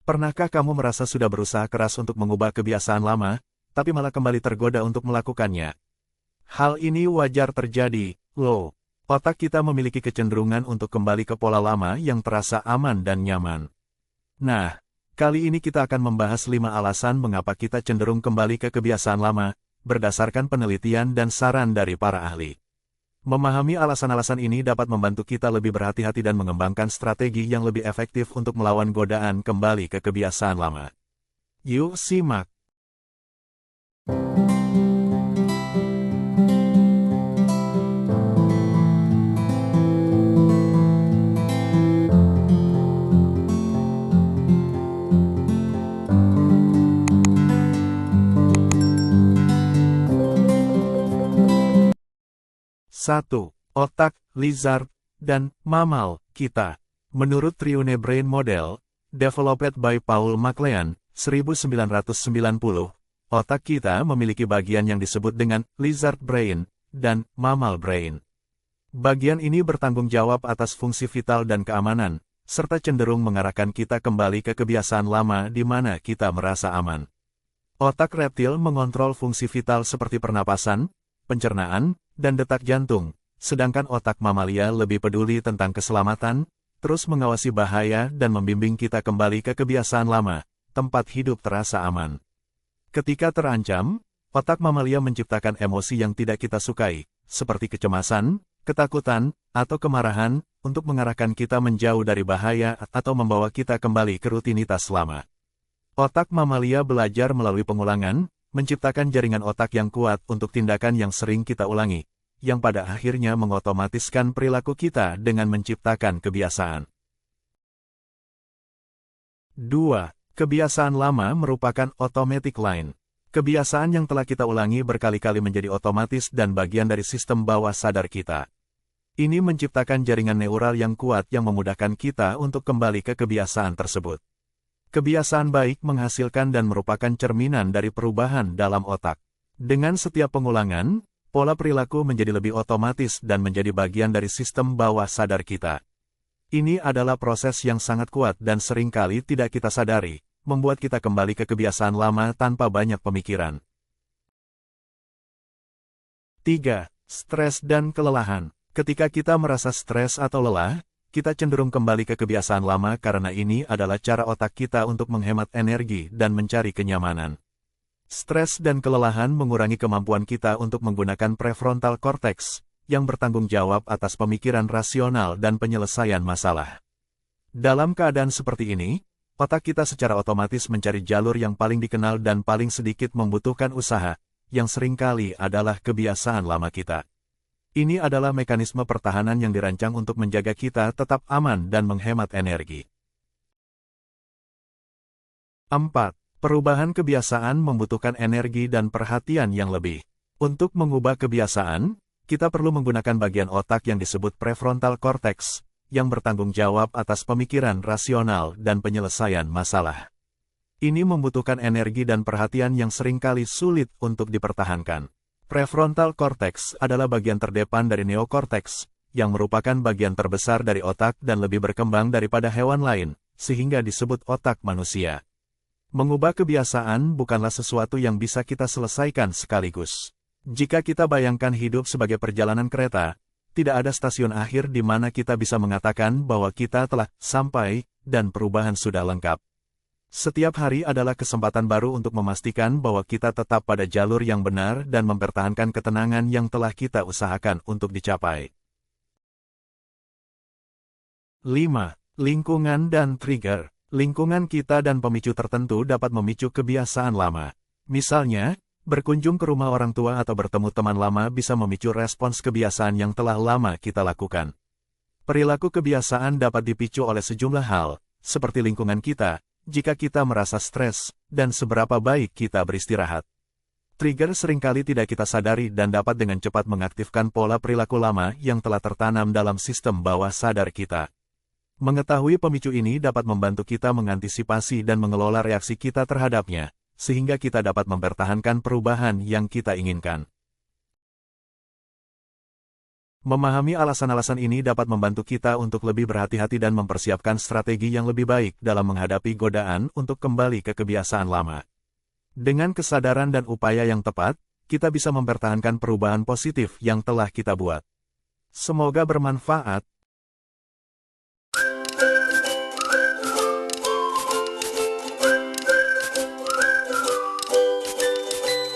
Pernahkah kamu merasa sudah berusaha keras untuk mengubah kebiasaan lama, tapi malah kembali tergoda untuk melakukannya? Hal ini wajar terjadi, loh. Otak kita memiliki kecenderungan untuk kembali ke pola lama yang terasa aman dan nyaman. Nah, kali ini kita akan membahas 5 alasan mengapa kita cenderung kembali ke kebiasaan lama, berdasarkan penelitian dan saran dari para ahli. Memahami alasan-alasan ini dapat membantu kita lebih berhati-hati dan mengembangkan strategi yang lebih efektif untuk melawan godaan kembali ke kebiasaan lama. Yuk simak. Satu, otak, lizard, dan mamal kita. Menurut Triune Brain Model, developed by Paul MacLean, 1990, otak kita memiliki bagian yang disebut dengan lizard brain dan mammal brain. Bagian ini bertanggung jawab atas fungsi vital dan keamanan, serta cenderung mengarahkan kita kembali ke kebiasaan lama di mana kita merasa aman. Otak reptil mengontrol fungsi vital seperti pernapasan, pencernaan, dan detak jantung, sedangkan otak mamalia lebih peduli tentang keselamatan, terus mengawasi bahaya dan membimbing kita kembali ke kebiasaan lama, tempat hidup terasa aman. Ketika terancam, otak mamalia menciptakan emosi yang tidak kita sukai, seperti kecemasan, ketakutan, atau kemarahan, untuk mengarahkan kita menjauh dari bahaya atau membawa kita kembali ke rutinitas lama. Otak mamalia belajar melalui pengulangan, menciptakan jaringan otak yang kuat untuk tindakan yang sering kita ulangi, yang pada akhirnya mengotomatiskan perilaku kita dengan menciptakan kebiasaan. 2. Kebiasaan lama merupakan automatic line. Kebiasaan yang telah kita ulangi berkali-kali menjadi otomatis dan bagian dari sistem bawah sadar kita. Ini menciptakan jaringan neural yang kuat yang memudahkan kita untuk kembali ke kebiasaan tersebut. Kebiasaan baik menghasilkan dan merupakan cerminan dari perubahan dalam otak. Dengan setiap pengulangan, pola perilaku menjadi lebih otomatis dan menjadi bagian dari sistem bawah sadar kita. Ini adalah proses yang sangat kuat dan seringkali tidak kita sadari, membuat kita kembali ke kebiasaan lama tanpa banyak pemikiran. 3. Stres dan kelelahan. Ketika kita merasa stres atau lelah, kita cenderung kembali ke kebiasaan lama karena ini adalah cara otak kita untuk menghemat energi dan mencari kenyamanan. Stres dan kelelahan mengurangi kemampuan kita untuk menggunakan prefrontal cortex, yang bertanggung jawab atas pemikiran rasional dan penyelesaian masalah. Dalam keadaan seperti ini, otak kita secara otomatis mencari jalur yang paling dikenal dan paling sedikit membutuhkan usaha, yang seringkali adalah kebiasaan lama kita. Ini adalah mekanisme pertahanan yang dirancang untuk menjaga kita tetap aman dan menghemat energi. 4. Perubahan kebiasaan membutuhkan energi dan perhatian yang lebih. Untuk mengubah kebiasaan, kita perlu menggunakan bagian otak yang disebut prefrontal cortex, yang bertanggung jawab atas pemikiran rasional dan penyelesaian masalah. Ini membutuhkan energi dan perhatian yang seringkali sulit untuk dipertahankan. Prefrontal cortex adalah bagian terdepan dari neokorteks, yang merupakan bagian terbesar dari otak dan lebih berkembang daripada hewan lain, sehingga disebut otak manusia. Mengubah kebiasaan bukanlah sesuatu yang bisa kita selesaikan sekaligus. Jika kita bayangkan hidup sebagai perjalanan kereta, tidak ada stasiun akhir di mana kita bisa mengatakan bahwa kita telah sampai dan perubahan sudah lengkap. Setiap hari adalah kesempatan baru untuk memastikan bahwa kita tetap pada jalur yang benar dan mempertahankan ketenangan yang telah kita usahakan untuk dicapai. 5. Lingkungan dan trigger. Lingkungan kita dan pemicu tertentu dapat memicu kebiasaan lama. Misalnya, berkunjung ke rumah orang tua atau bertemu teman lama bisa memicu respons kebiasaan yang telah lama kita lakukan. Perilaku kebiasaan dapat dipicu oleh sejumlah hal, seperti lingkungan kita, jika kita merasa stres, dan seberapa baik kita beristirahat. Trigger seringkali tidak kita sadari dan dapat dengan cepat mengaktifkan pola perilaku lama yang telah tertanam dalam sistem bawah sadar kita. Mengetahui pemicu ini dapat membantu kita mengantisipasi dan mengelola reaksi kita terhadapnya, sehingga kita dapat mempertahankan perubahan yang kita inginkan. Memahami alasan-alasan ini dapat membantu kita untuk lebih berhati-hati dan mempersiapkan strategi yang lebih baik dalam menghadapi godaan untuk kembali ke kebiasaan lama. Dengan kesadaran dan upaya yang tepat, kita bisa mempertahankan perubahan positif yang telah kita buat. Semoga bermanfaat.